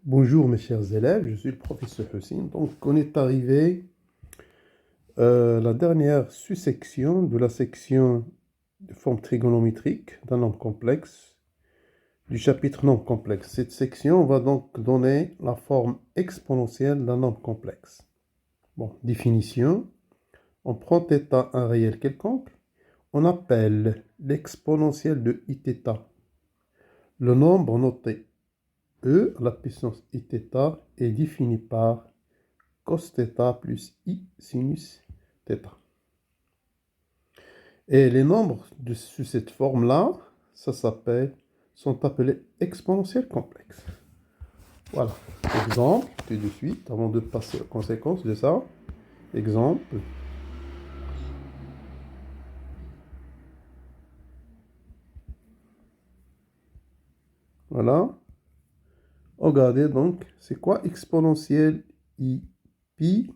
Bonjour mes chers élèves, je suis le professeur Hussein. Donc on est arrivé à la dernière sous-section de la section de forme trigonométrique d'un nombre complexe du chapitre nombre complexe. Cette section va donc donner la forme exponentielle d'un nombre complexe. Bon, définition. On prend θ un réel quelconque, on appelle l'exponentielle de iθ le nombre noté e à la puissance iθ est défini par cos θ plus i sinus θ. Et les nombres sous cette forme-là, sont appelés exponentielles complexes. Voilà. Exemple, tout de suite, avant de passer aux conséquences de ça. Exemple. Voilà. Regardez donc, c'est quoi exponentielle i pi?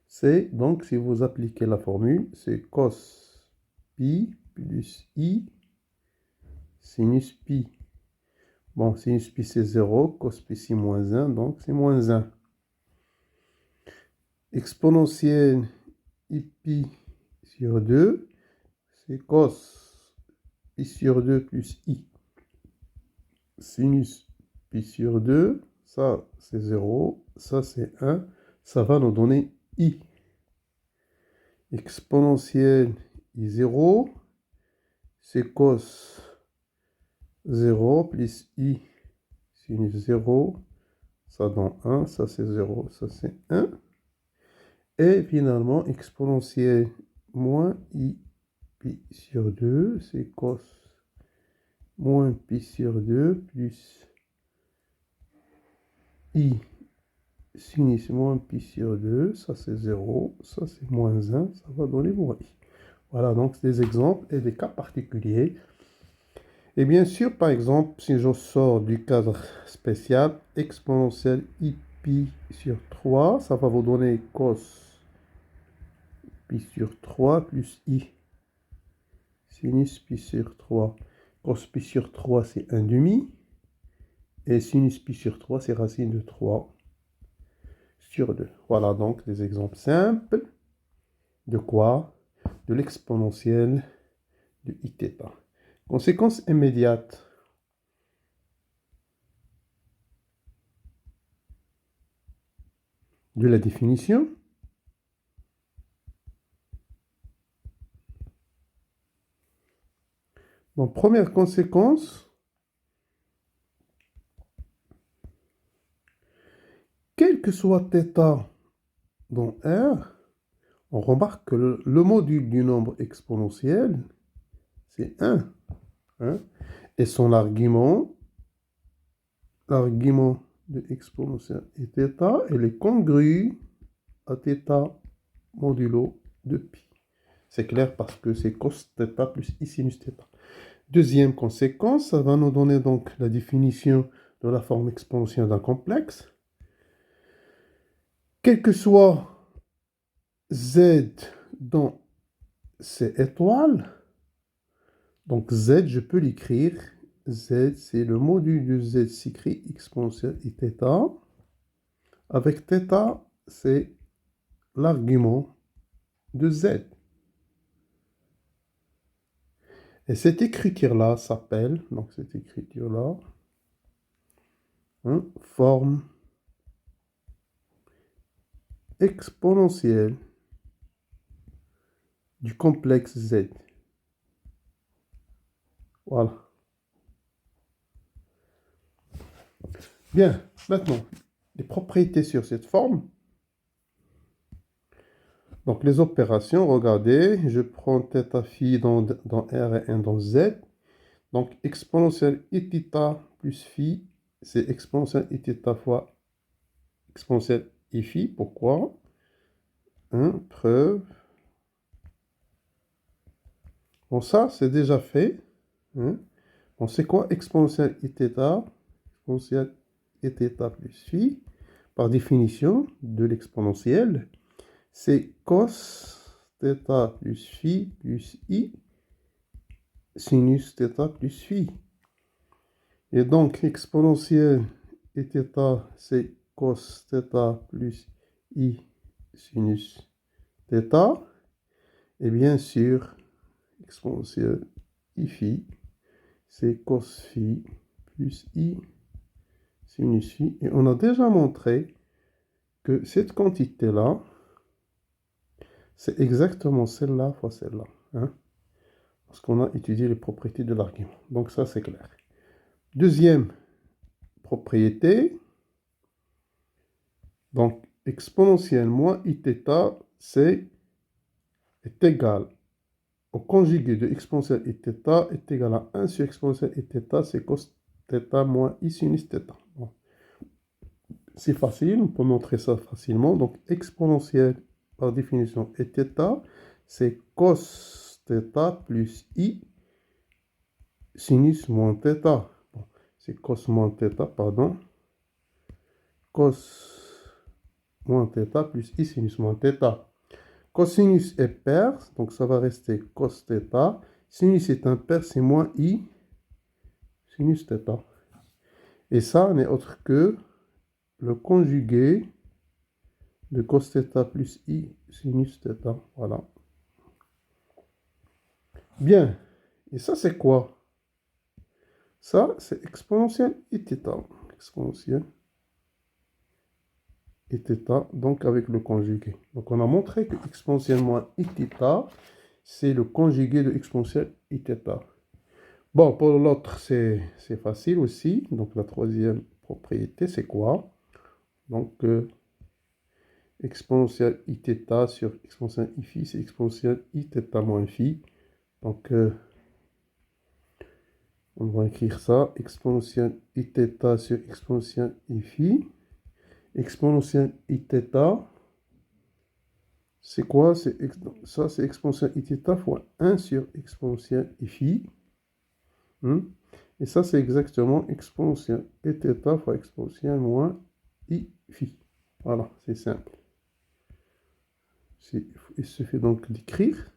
C'est donc, si vous appliquez la formule, c'est cos pi plus i sinus pi. Bon, sinus pi c'est 0, cos pi c'est moins 1, donc c'est moins 1. Exponentielle i pi sur 2, c'est cos pi sur 2 plus i. Sinus pi sur 2, ça c'est 0, ça c'est 1, ça va nous donner i. Exponentielle i0, c'est cos 0 plus i sinus 0, ça donne 1, ça c'est 0, ça c'est 1. Et finalement, exponentielle moins i pi sur 2, c'est cos moins pi sur 2 plus i sinus moins pi sur 2, ça c'est 0, ça c'est moins 1, ça va donner moins i. Voilà, donc c'est des exemples et des cas particuliers. Et bien sûr, par exemple, si je sors du cadre spécial, exponentielle i pi sur 3, ça va vous donner cos pi sur 3 plus i sinus pi sur 3. Cos pi sur 3, c'est 1 demi. Et sinus pi sur 3, c'est racine de 3 sur 2. Voilà donc des exemples simples. De quoi? De l'exponentielle de iθ. Conséquence immédiate. De la définition. Donc, première conséquence, quel que soit θ dans R, on remarque que le module du nombre exponentiel, c'est 1. Hein? Et son argument de exponentielle est θ, elle est congrue à θ modulo de pi. C'est clair parce que c'est cos θ plus i sinus θ. Deuxième conséquence, ça va nous donner donc la définition de la forme exponentielle d'un complexe. Quel que soit z dans ces étoiles, donc z, je peux l'écrire. Z, c'est le module de z s'écrit exponentielle iθ. Avec θ, c'est l'argument de z. Et cette écriture-là s'appelle, donc cette écriture-là, forme exponentielle du complexe z. Voilà. Bien, maintenant, les propriétés sur cette forme. Donc, les opérations, regardez, je prends θ phi dans R et 1 dans Z. Donc, exponentielle iθ plus phi, c'est exponentielle iθ fois exponentielle i phi. Pourquoi? Preuve. Bon, ça, c'est déjà fait. Bon, c'est quoi exponentielle iθ? Exponentielle iθ plus phi, par définition de l'exponentielle, c'est cos θ plus phi plus i sinus θ plus phi. Et donc, exponentielle et θ, c'est cos θ plus I sinus θ. Et bien sûr, exponentielle I phi, c'est cos phi plus I sinus phi. Et on a déjà montré que cette quantité-là, c'est exactement celle-là fois celle-là. Hein, parce qu'on a étudié les propriétés de l'argument. Donc ça, c'est clair. Deuxième propriété, donc exponentielle moins Iθ, est égal au conjugué de exponentielle Iθ est égal à 1 sur exponentielle Iθ, c'est cos θ moins I sinus θ. Bon. C'est facile, on peut montrer ça facilement. Donc exponentielle par définition Iθ, c'est cos θ plus I sinus moins θ. Bon, c'est cos moins θ, pardon. Cos moins θ plus I sinus moins θ. Cosinus est pair, donc ça va rester cos θ. Sinus est impair, c'est moins I sinus θ. Et ça n'est autre que le conjugué de cos θ plus I sinus θ. Voilà. Bien. Et ça, c'est quoi? Ça, c'est exponentielle Iθ. Exponentielle Iθ, donc avec le conjugué. Donc on a montré que exponentielle moins Iθ, c'est le conjugué de exponentielle Iθ. Bon, pour l'autre, c'est facile aussi. Donc la troisième propriété, c'est quoi? Donc exponentielle Iθ sur exponentielle I phi, c'est exponentielle Iθ moins phi. Donc on va écrire ça, exponentielle Iθ sur exponentielle I phi. Exponentielle Iθ, c'est quoi? Ça, c'est exponentielle Iθ fois 1 sur exponentielle I phi. Et ça, c'est exactement exponentielle Iθ fois exponentielle moins I phi. Voilà, c'est simple. Il suffit donc d'écrire.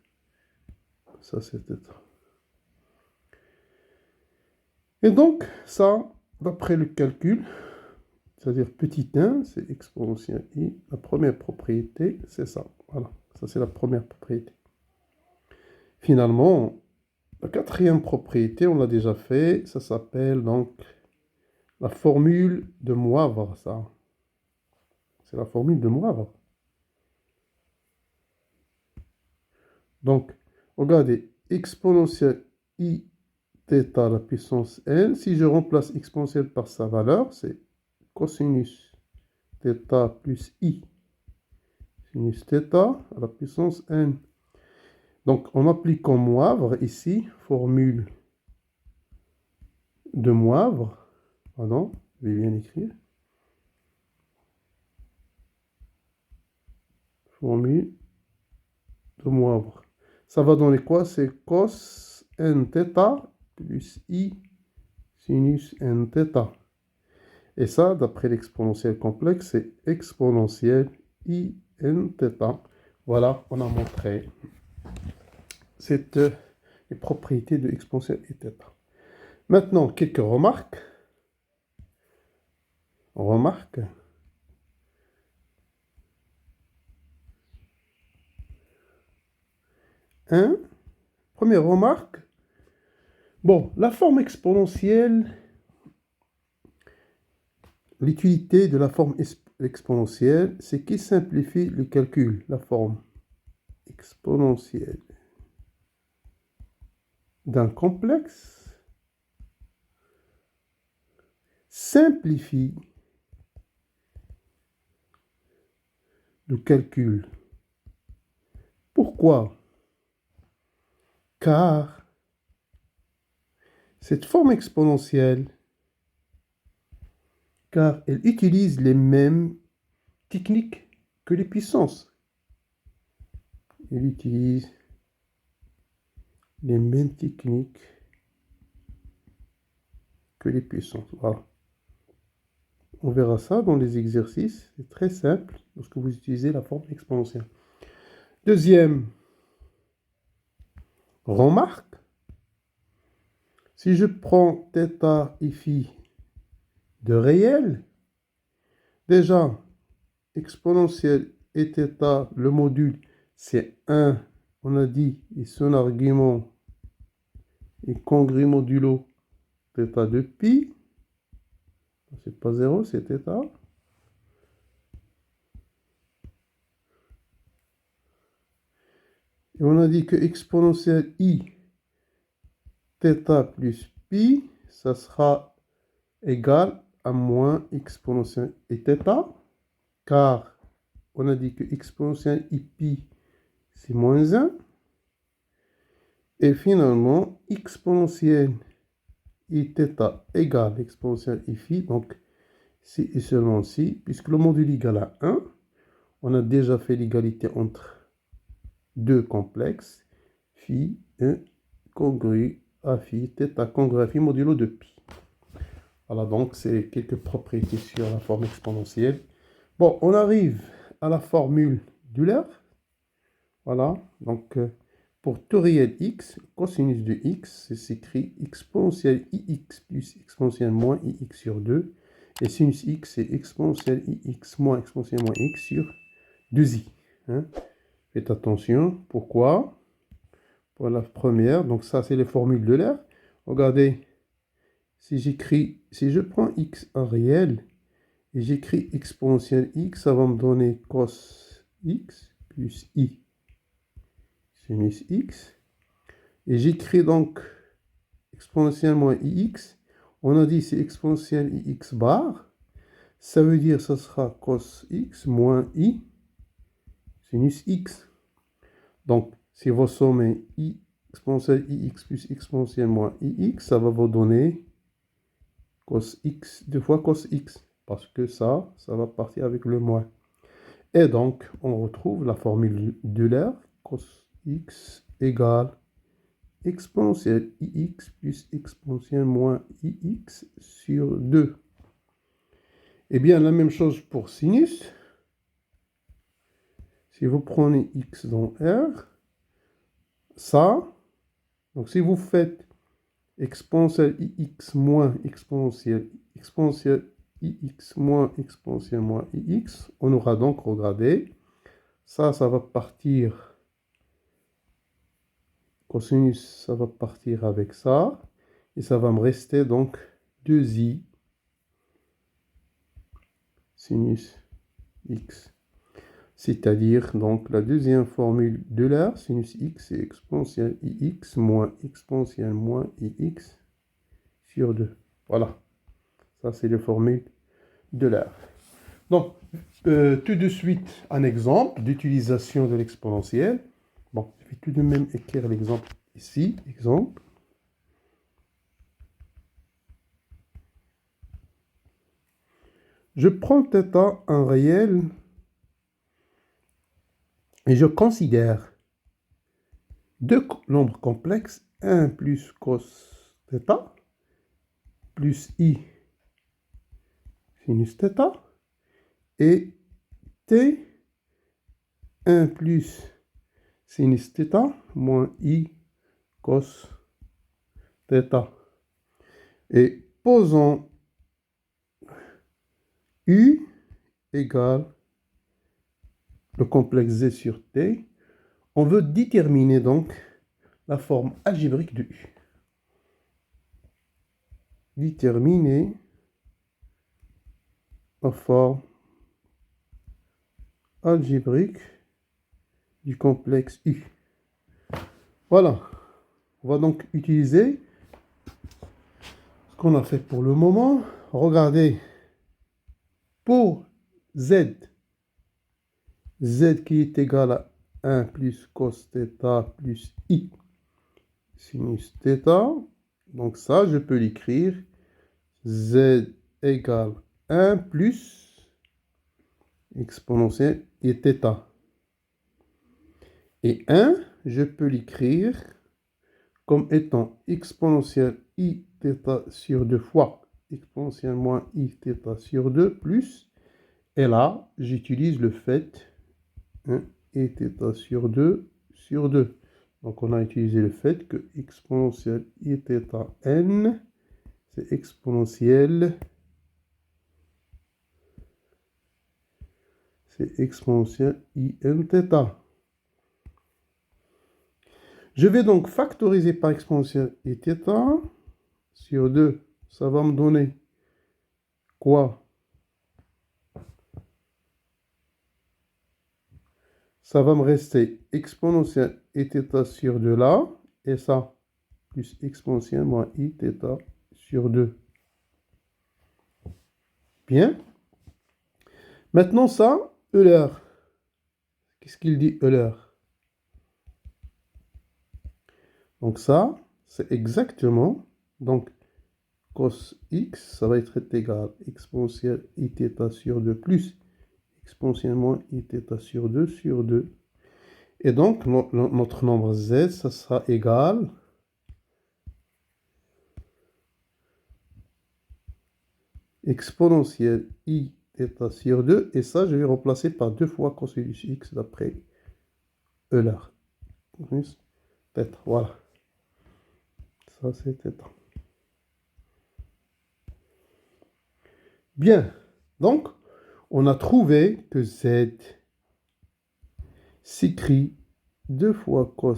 Ça, c'est θ. Et donc, ça, d'après le calcul, c'est-à-dire petit 1, c'est exponentielle I. La première propriété, c'est ça. Voilà, ça c'est la première propriété. Finalement, la quatrième propriété, on l'a déjà fait, ça s'appelle donc la formule de Moivre, ça. C'est la formule de Moivre. Donc, regardez, exponentielle I θ à la puissance n. Si je remplace exponentielle par sa valeur, c'est cosinus θ plus I sinus θ à la puissance n. Donc, en appliquant Moivre ici, formule de Moivre, pardon, je vais bien écrire. Formule de Moivre. Ça va donner quoi? C'est cos n θ plus I sinus n θ. Et ça, d'après l'exponentielle complexe, c'est exponentielle I n θ. Voilà, on a montré les propriétés de exponentielle Iθ. Maintenant, quelques remarques. Remarque. Première remarque. Bon, la forme exponentielle, l'utilité de la forme exponentielle, c'est qu'il simplifie le calcul. La forme exponentielle d'un complexe simplifie le calcul. Pourquoi? Car cette forme exponentielle, car elle utilise les mêmes techniques que les puissances. Elle utilise les mêmes techniques que les puissances. Voilà. On verra ça dans les exercices. C'est très simple lorsque vous utilisez la forme exponentielle. Deuxième remarque. Si je prends θ et phi de réel, Déjà, exponentielle et θ, le module, c'est 1. On a dit, et son argument est congru modulo θ de pi. C'est pas 0, c'est θ. Et on a dit que exponentielle i θ plus pi, ça sera égal à moins exponentielle i θ, car on a dit que exponentielle i pi, c'est moins 1. Et finalement, exponentielle i θ égale exponentielle i phi, donc si et seulement si, puisque le module égal à 1, on a déjà fait l'égalité entre deux complexes, phi 1 congru à phi, θ congru à phi modulo de pi. Voilà, donc c'est quelques propriétés sur la forme exponentielle. Bon, on arrive à la formule d'Euler. Voilà, donc pour tout réel x, cosinus de x, c'est s'écrit exponentielle ix plus exponentielle moins ix sur 2. Et sinus x, c'est exponentielle ix moins exponentielle moins x sur 2i. Hein. Faites attention. Pourquoi? Pour la première, donc ça, c'est les formules d'Euler. Regardez, si je prends x en réel, et j'écris exponentielle x, ça va me donner cos x plus i sinus x. Et j'écris donc exponentielle moins ix. On a dit c'est exponentielle ix bar. Ça veut dire que ça sera cos x moins i sinus x. Donc, si vous sommez i exponentielle ix plus exponentielle moins ix, ça va vous donner cos x, 2 fois cos x. Parce que ça va partir avec le moins. Et donc, on retrouve la formule d'Euler, cos x égale exponentielle ix plus exponentielle moins ix sur 2. Eh bien, la même chose pour sinus. Si vous prenez x dans R, ça, donc si vous faites exponentielle ix moins exponentielle ix moins exponentielle moins ix, on aura donc, regardez, ça va partir, cosinus, ça va partir avec ça, et ça va me rester donc 2i sinus x. C'est-à-dire, donc, la deuxième formule d'Euler, sinus x, c'est exponentielle ix moins exponentielle moins ix sur 2. Voilà. Ça, c'est la formule d'Euler. Donc, tout de suite, un exemple d'utilisation de l'exponentielle. Bon, je vais tout de même écrire l'exemple ici. Exemple. Je prends θ en réel et je considère deux nombres complexes, 1 plus cos θ plus i sinus θ et t 1 plus sinus θ moins i cos θ. Et posons u égale le complexe z sur t, on veut déterminer donc la forme algébrique de u. Déterminer la forme algébrique du complexe u. Voilà. On va donc utiliser ce qu'on a fait pour le moment. Regardez. Pour z qui est égal à 1 plus cos θ plus i sinus θ. Donc ça, je peux l'écrire z égale 1 plus exponentielle et θ. Et 1, je peux l'écrire comme étant exponentielle i θ sur 2 fois exponentielle moins i θ sur 2 plus, et là, j'utilise le fait 1 et θ sur 2 sur 2. Donc, on a utilisé le fait que exponentielle i θ n, c'est exponentielle c'est exponentielle in θ. Je vais donc factoriser par exponentielle i θ sur 2. Ça va me donner quoi? Ça va me rester exponentielle iθ sur 2 là, et ça, plus exponentielle moins iθ sur 2. Bien. Maintenant ça, Euler. Qu'est-ce qu'il dit Euler? Donc ça, c'est exactement, donc cos x, ça va être égal à exponentielle iθ sur 2 plus exponentielle moins iθ sur 2 sur 2. Et donc, notre nombre z, ça sera égal exponentielle iθ sur 2. Et ça, je vais remplacer par 2 fois cosinus x d'après Euler. Peut-être, voilà. Ça, c'est θ. Bien. Donc, on a trouvé que z s'écrit 2 fois cos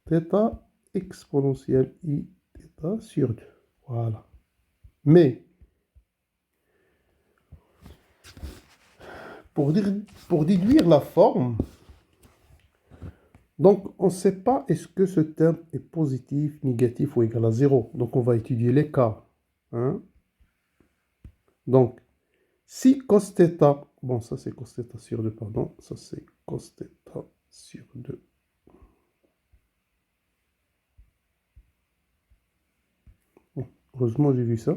θ exponentielle iθ sur 2. Voilà. Mais, pour déduire la forme, donc on ne sait pas est-ce que ce terme est positif, négatif ou égal à 0. Donc on va étudier les cas. Hein? Donc, si cos θ, bon ça c'est cos θ sur 2, pardon, ça c'est cos θ sur 2. Bon, heureusement j'ai vu ça.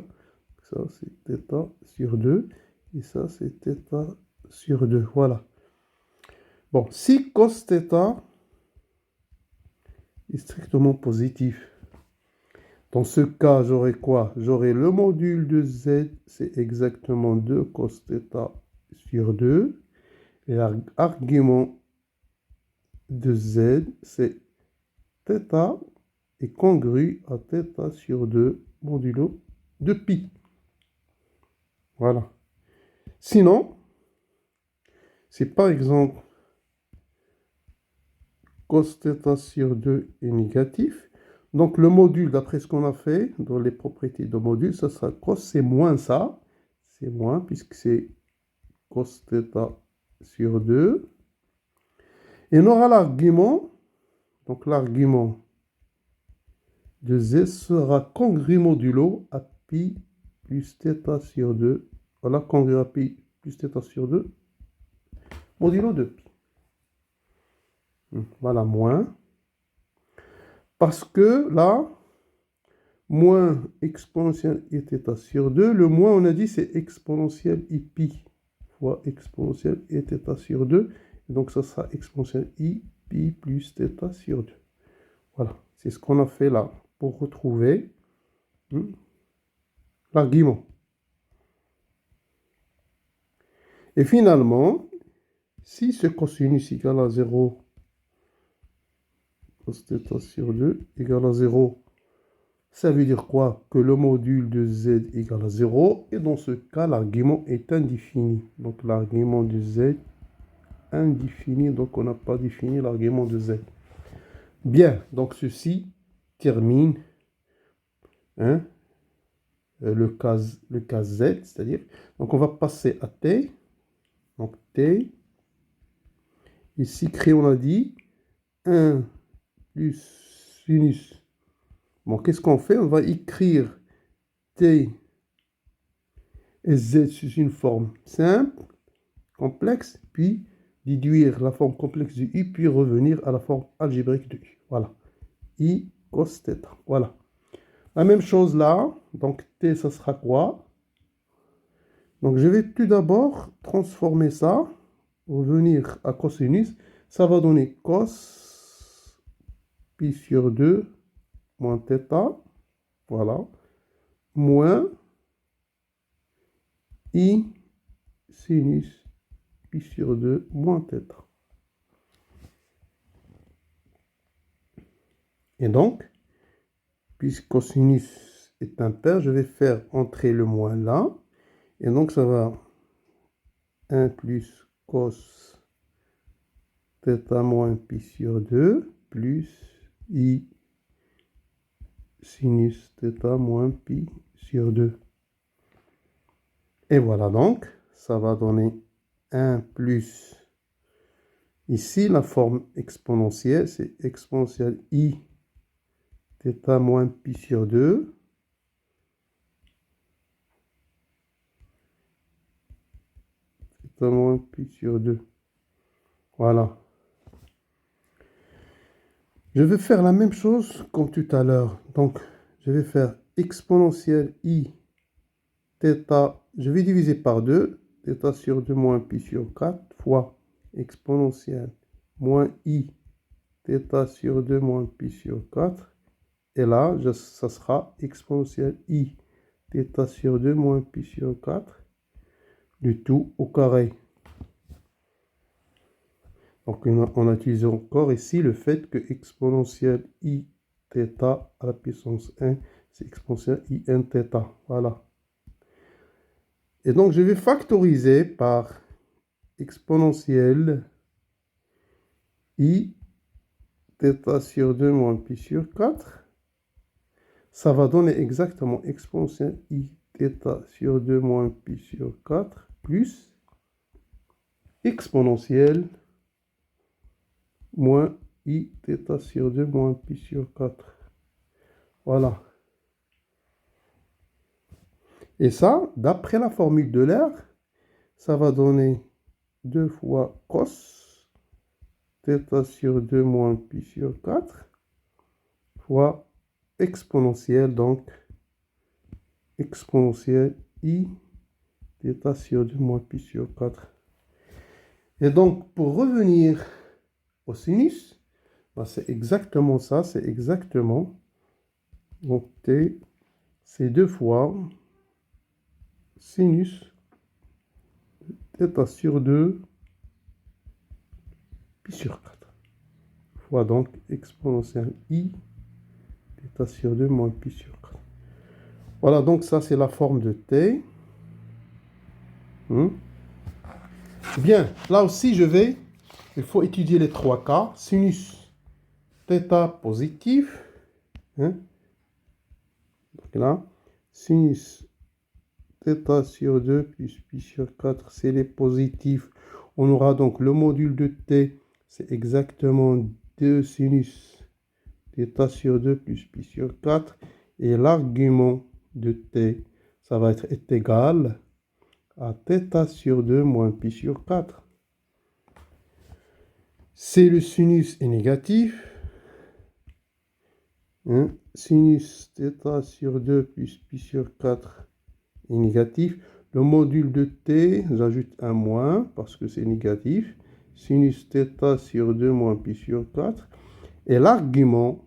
Ça c'est θ sur 2 et ça c'est θ sur 2. Voilà. Bon, si cos θ est strictement positif, dans ce cas, j'aurai quoi? J'aurai le module de z, c'est exactement 2 cos θ sur 2. Et l'argument de z, c'est θ est congru à θ sur 2 modulo de pi. Voilà. Sinon, si par exemple cos θ sur 2 est négatif, donc le module, d'après ce qu'on a fait dans les propriétés de module, ça sera cos, c'est moins ça. C'est moins puisque c'est cos θ sur 2. Et on aura l'argument, donc l'argument de z sera congru modulo à pi plus θ sur 2. Voilà, congru à pi plus θ sur 2, modulo de pi. Voilà, moins. Parce que là, moins exponentielle iθ sur 2, le moins, on a dit, c'est exponentielle i pi fois exponentielle iθ sur 2. Et donc, ça sera exponentielle i pi plus θ sur 2. Voilà, c'est ce qu'on a fait là pour retrouver l'argument. Et finalement, si ce cosinus égale à 0, cos θ sur 2 égale à 0, ça veut dire quoi? Que le module de z égale à 0, et dans ce cas, l'argument est indéfini. Donc l'argument de z indéfini, donc on n'a pas défini l'argument de z. Bien, donc ceci termine le cas z, c'est-à-dire, donc on va passer à t. Donc t, ici créé, on a dit 1 plus sinus. Bon, qu'est-ce qu'on fait? On va écrire t et z sous une forme simple, complexe, puis déduire la forme complexe de u, puis revenir à la forme algébrique de u. Voilà. I cos θ. Voilà. La même chose là. Donc t, ça sera quoi? Donc je vais tout d'abord transformer ça, revenir à cosinus. Ça va donner cos pi sur 2 moins θ. Voilà. Moins i sinus pi sur 2 moins θ. Et donc, puisque cosinus est impair, je vais faire entrer le moins là. Et donc, ça va 1 plus cos θ moins pi sur 2 plus I sinus θ moins pi sur 2. Et voilà donc, ça va donner 1 plus. Ici, la forme exponentielle, c'est exponentielle I θ moins pi sur 2. Θ moins pi sur 2. Voilà. Je vais faire la même chose comme tout à l'heure. Donc, je vais faire exponentielle I θ. Je vais diviser par 2. θ sur 2 moins pi sur 4 fois exponentielle moins I θ sur 2 moins pi sur 4. Et là, ça sera exponentielle I θ sur 2 moins pi sur 4. Du tout au carré. Donc, on utilise encore ici le fait que exponentielle I θ à la puissance 1, c'est exponentielle I n θ. Voilà. Et donc, je vais factoriser par exponentielle I θ sur 2 moins pi sur 4. Ça va donner exactement exponentielle I θ sur 2 moins pi sur 4 plus exponentielle moins I θ sur 2 moins pi sur 4. Voilà. Et ça, d'après la formule de l'air, ça va donner 2 fois cos θ sur 2 moins pi sur 4 fois exponentielle, donc exponentielle I θ sur 2 moins pi sur 4. Et donc, pour revenir au sinus, ben c'est exactement ça, c'est exactement, donc T, c'est 2 fois sinus θ sur 2 pi sur 4 fois donc exponentielle I θ sur 2 moins pi sur 4. Voilà, donc ça c'est la forme de T. Bien, là aussi il faut étudier les 3 cas. Sinus θ positif. Donc là, sinus θ sur 2 plus pi sur 4, c'est les positifs. On aura donc le module de T, c'est exactement 2 sinus θ sur 2 plus pi sur 4. Et l'argument de T, ça va être égal à θ sur 2 moins pi sur 4. C'est le sinus est négatif. Sinus θ sur 2 plus pi sur 4 est négatif. Le module de T, j'ajoute un moins parce que c'est négatif. Sinus θ sur 2 moins pi sur 4. Et l'argument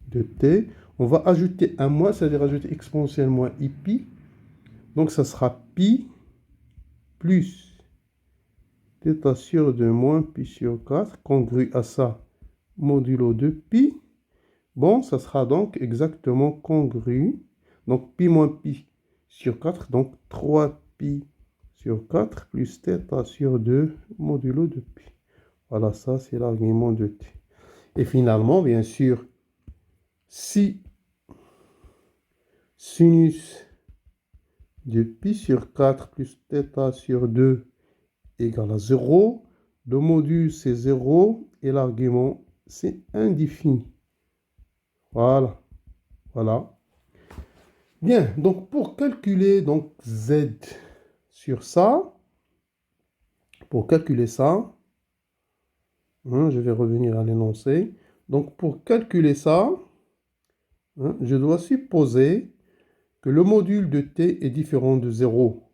de T, on va ajouter un moins, c'est-à-dire ajouter exponentielle moins Ipi. Donc ça sera pi plus θ sur 2 moins pi sur 4, congru à ça, modulo de pi. Bon, ça sera donc exactement congru. Donc pi moins pi sur 4, donc 3 pi sur 4 plus θ sur 2 modulo de pi. Voilà, ça c'est l'argument de T. Et finalement, bien sûr, si sinus de pi sur 4 plus θ sur 2 égale à 0, le module c'est 0 et l'argument c'est indéfini. Voilà. Voilà. Bien, donc pour calculer donc Z sur ça, pour calculer ça, je vais revenir à l'énoncé. Donc pour calculer ça, je dois supposer que le module de T est différent de 0.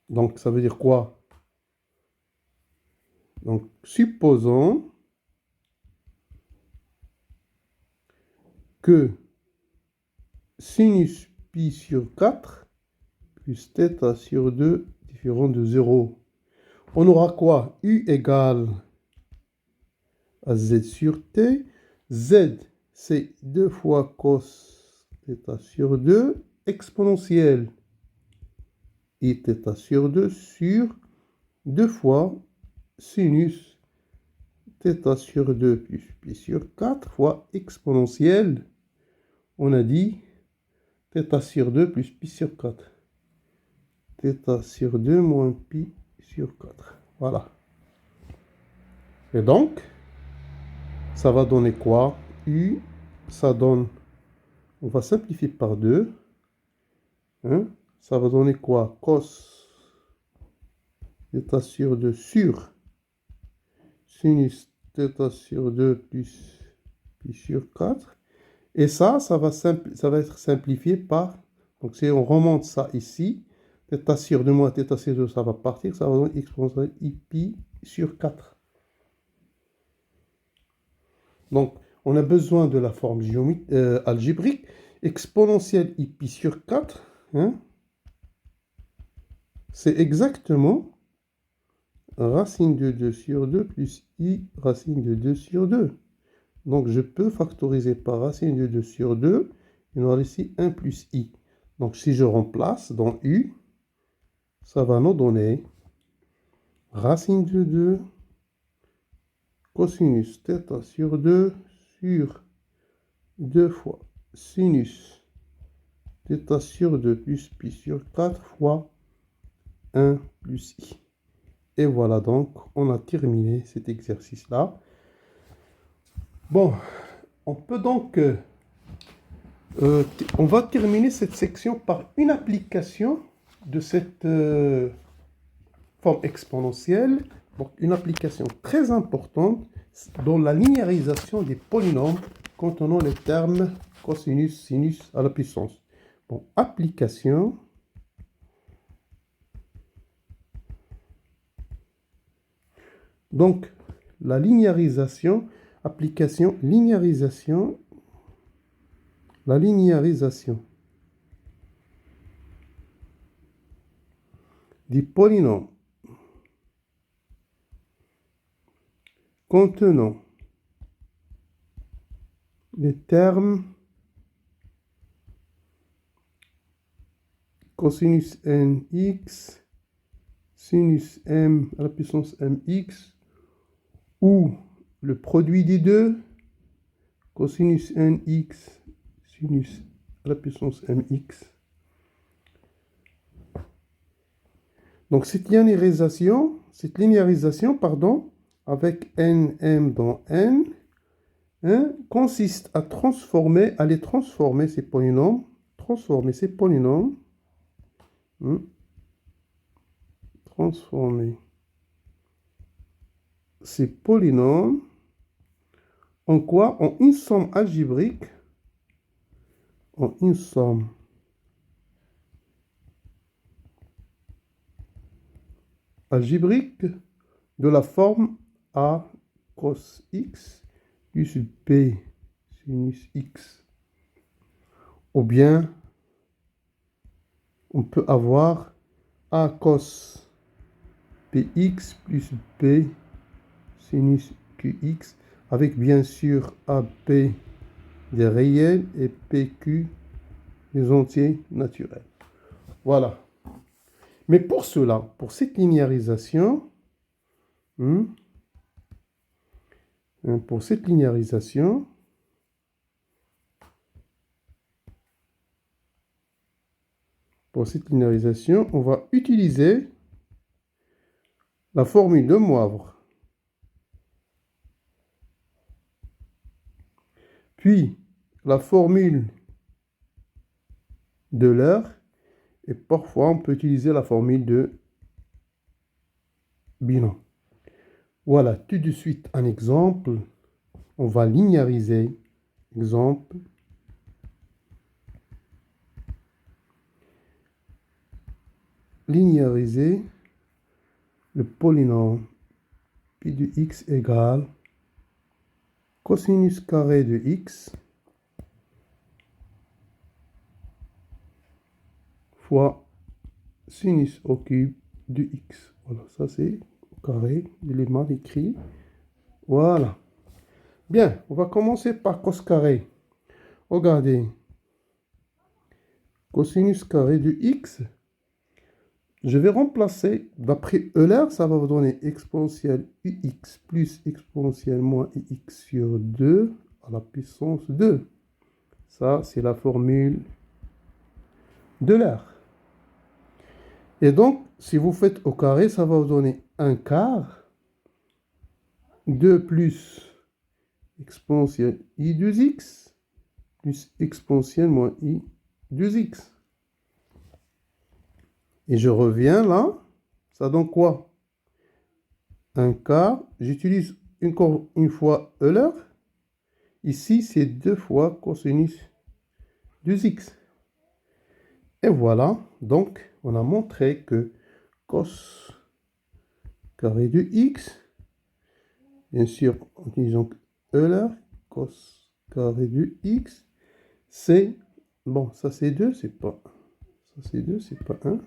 Donc ça veut dire quoi? Donc supposons que sinus pi sur 4 plus θ sur 2 différent de 0. On aura quoi? U égale à Z sur T. Z, c'est 2 fois cos θ sur 2 exponentielle I θ sur 2 sur 2 fois sinus θ sur 2 plus pi sur 4 fois exponentielle, on a dit θ sur 2 plus pi sur 4. θ sur 2 moins pi sur 4. Voilà. Et donc, ça va donner quoi? U, ça donne, on va simplifier par 2. Hein? Ça va donner quoi? Cos θ sur 2 sur sinus θ sur 2 plus pi sur 4. Et ça va être simplifié par, donc si on remonte ça ici, θ sur 2 moins θ sur 2, ça va partir, ça va donner exponentielle I pi sur 4. Donc, on a besoin de la forme algébrique. Exponentielle I pi sur 4, hein, c'est exactement racine de 2 sur 2 plus I racine de 2 sur 2. Donc, je peux factoriser par racine de 2 sur 2. Il y aura ici 1 plus I. Donc, si je remplace dans U, ça va nous donner racine de 2 cosinus θ sur 2 sur 2 fois sinus θ sur 2 plus pi sur 4 fois 1 plus I. Et voilà, donc, on a terminé cet exercice-là. Bon, on peut donc... on va terminer cette section par une application de cette forme exponentielle. Donc, une application très importante dans la linéarisation des polynômes contenant les termes cosinus, sinus à la puissance. Bon, application. Donc, la linéarisation, application, linéarisation, la linéarisation des polynômes contenant les termes cosinus nx, sinus m à la puissance mx, ou le produit des deux, cosinus nx, sinus à la puissance mx. Donc cette linéarisation, pardon, avec nm dans n, hein, consiste à les transformer ces polynômes, transformer ces polynômes en quoi? En une somme algébrique, de la forme A cos x plus B sinus x. Ou bien, on peut avoir A cos px plus B sinus qx, avec bien sûr AB des réels et PQ des entiers naturels. Voilà. Mais pour cela, pour cette linéarisation, on va utiliser la formule de Moivre. Puis la formule de L'Heure. Et parfois, on peut utiliser la formule de Binet. Voilà, tout de suite un exemple. On va linéariser. Exemple. Linéariser le polynôme pi de x égale cosinus carré de x fois sinus au cube de x. Voilà, ça c'est au carré, il est mal écrit. Voilà. Bien, on va commencer par cos carré. Regardez. cosinus carré de x. Je vais remplacer, d'après Euler, ça va vous donner exponentielle ux plus exponentielle moins ix sur 2 à la puissance 2. Ça, c'est la formule d'Euler. Et donc, si vous faites au carré, ça va vous donner 1 quart. 2 plus exponentielle i 2x plus exponentielle moins i 2x. Et je reviens là, ça donne quoi? 1 quart, j'utilise encore une fois Euler. Ici, c'est 2 fois cosinus 2x. Et voilà, donc on a montré que cos carré de x, bien sûr, en utilisant Euler, cos carré de x, c'est, bon, ça c'est 2, c'est pas, ça c'est 2, c'est pas 1.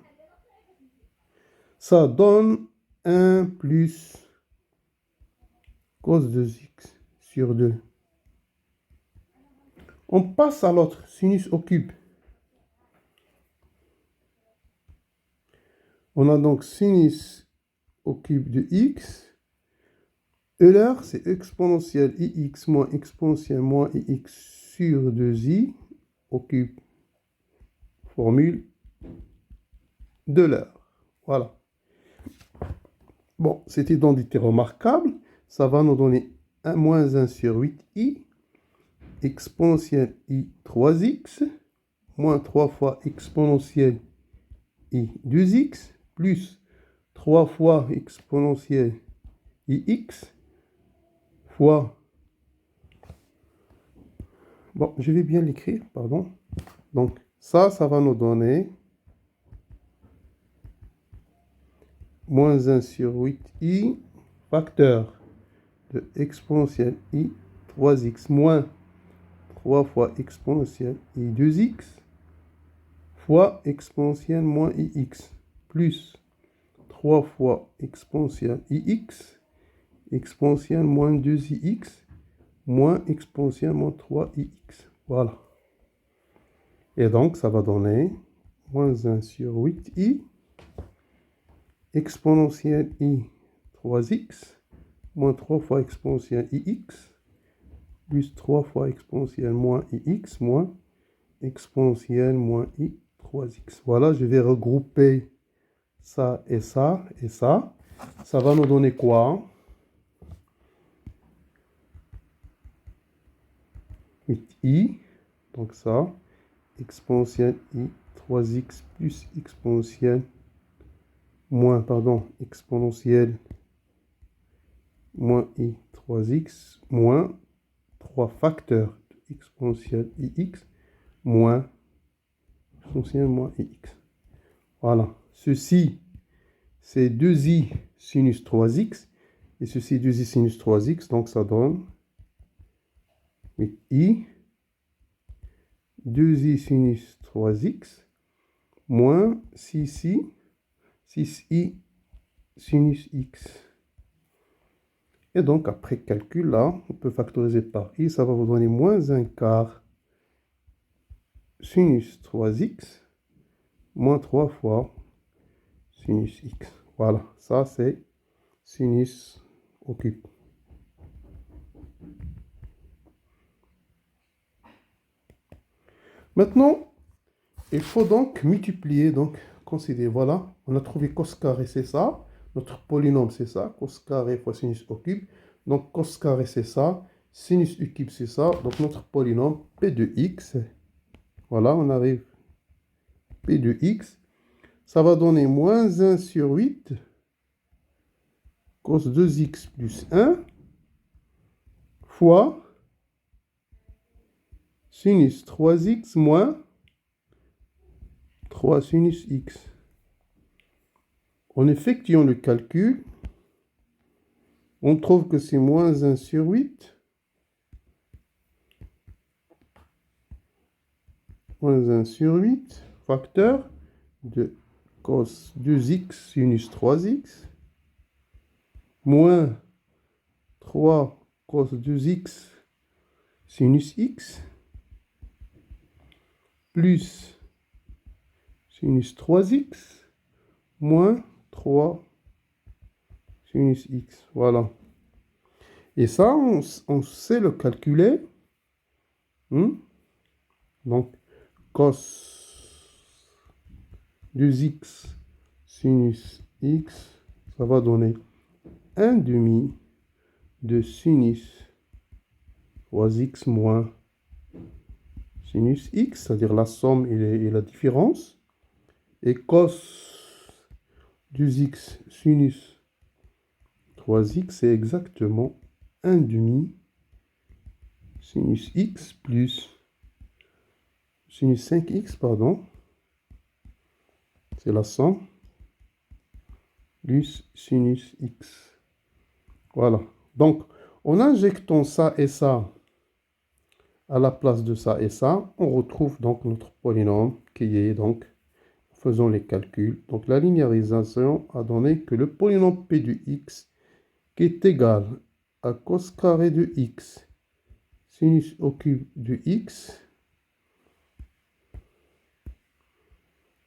Ça donne 1 plus cos de x sur 2. On passe à l'autre, sinus au cube. On a donc sinus au cube de x. Euler, c'est exponentielle ix moins exponentielle moins ix sur 2i au cube. Formule d'Euler. Voilà. Bon, cette identité remarquable, ça va nous donner 1 moins 1 sur 8i exponentielle i 3x moins 3 fois exponentielle i 2x plus 3 fois exponentielle ix fois... Bon, je vais bien l'écrire, pardon. Donc, ça va nous donner moins 1 sur 8i facteur de exponentielle i 3x moins 3 fois exponentielle i 2x fois exponentielle moins ix plus 3 fois exponentielle ix exponentielle moins 2ix moins exponentielle moins 3ix. Voilà. Et donc, ça va donner moins 1 sur 8i exponentielle i 3x moins 3 fois exponentielle ix plus 3 fois exponentielle moins ix moins exponentielle moins i 3x. Voilà, je vais regrouper ça et ça et ça. Ça va nous donner quoi? 8i, donc ça, exponentielle i 3x plus exponentielle moins, pardon, exponentielle moins i 3x moins 3 facteurs exponentielle ix moins exponentielle moins ix. Voilà. Ceci, c'est 2i sinus 3x. Et ceci, 2i sinus 3x. Donc, ça donne 8i, 2i sinus 3x, moins 6i, 6i sinus x. Et donc, après calcul, là, on peut factoriser par i. Ça va vous donner moins 1 quart sinus 3x, moins 3 fois sinus x. Voilà, ça c'est sinus au cube. Maintenant, il faut donc multiplier, donc considérer, voilà, on a trouvé cos carré, c'est ça, notre polynôme c'est ça, cos carré fois sinus au cube, donc cos carré c'est ça, sinus u cube c'est ça, donc notre polynôme p de x, voilà, on arrive p de x, ça va donner moins 1 sur 8 cos 2x plus 1 fois sinus 3x moins 3 sinus x. En effectuant le calcul, on trouve que c'est moins 1 sur 8. Moins 1 sur 8, facteur de cos 2x sinus 3x, moins 3 cos 2x sinus x, plus sinus 3x moins 3 sinus x. Voilà. Et ça, on sait le calculer. Donc, cos 2x sinus x, ça va donner 1 demi de sinus 3x moins sinus x, c'est-à-dire la somme et la différence. Et cos 2x sinus 3x, c'est exactement 1 demi sinus x plus sinus 5x, pardon. C'est la somme plus sinus x. Voilà. Donc, en injectant ça et ça à la place de ça et ça, on retrouve donc notre polynôme qui est donc, faisons les calculs. Donc, la linéarisation a donné que le polynôme p de x qui est égal à cos carré de x sinus au cube de x,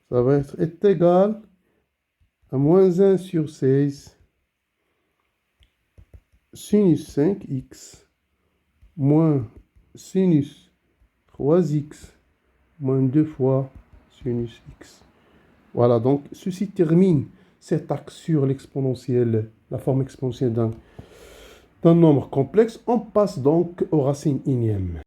ça va être égal à moins 1 sur 16 sinus 5x moins sinus 3x moins 2 fois sinus x. Voilà, donc ceci termine cet axe sur l'exponentielle, la forme exponentielle d'un nombre complexe. On passe donc aux racines énièmes.